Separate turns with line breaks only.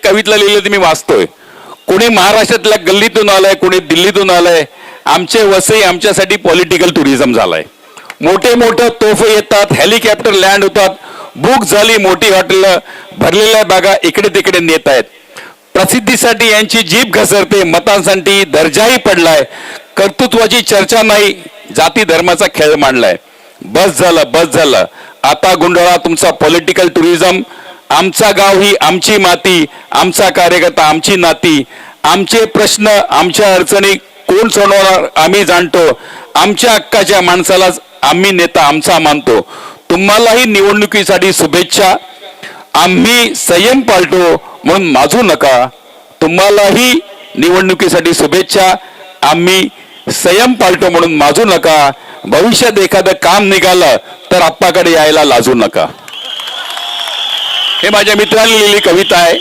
कवितला लिहिलं ते मी वाचतोय. कोणी महाराष्ट्रातल्या गल्लीतून आलंय, कोणी दिल्लीतून आलंय. आमचे वसई आमच्यासाठी पॉलिटिकल टुरिझम झालाय. मोठे मोठे तोफे येतात, हेलिकॉप्टर लँड होतात, बुक झाली मोठी हॉटेल, भरलेल्या बागा इकडे तिकडे नेत आहेत. प्रसिद्धीसाठी यांची जीभ घसरते, मतांसाठी दर्जाही पडलाय. कर्तृत्वाची चर्चा नाही, जाती धर्माचा खेळ मांडलाय. बस झालं, बस झालं. आता गुंडाळा तुमचा पॉलिटिकल टुरिझम. आमचा गाव ही आमची माती, आमचा कार्यकर्ता आमची नाती. आमचे प्रश्न आमच्या अडचणी कोण सोडवणार आम्ही जाणतो. आमच्या हक्काच्या माणसालाच आम्ही नेता आमचा मानतो. तुम्हालाही निवडणुकीसाठी शुभेच्छा. आम्ही संयम पाळतो म्हणून माजू नका. तुम्हालाही निवडणुकीसाठी शुभेच्छा. आम्ही संयम पाळतो म्हणून माजू नका. भविष्यात एखादं काम निघालं तर आप्पाकडे यायला लाजू नका. हे माझ्या मित्रांनी लिहिलेली कविता आहे.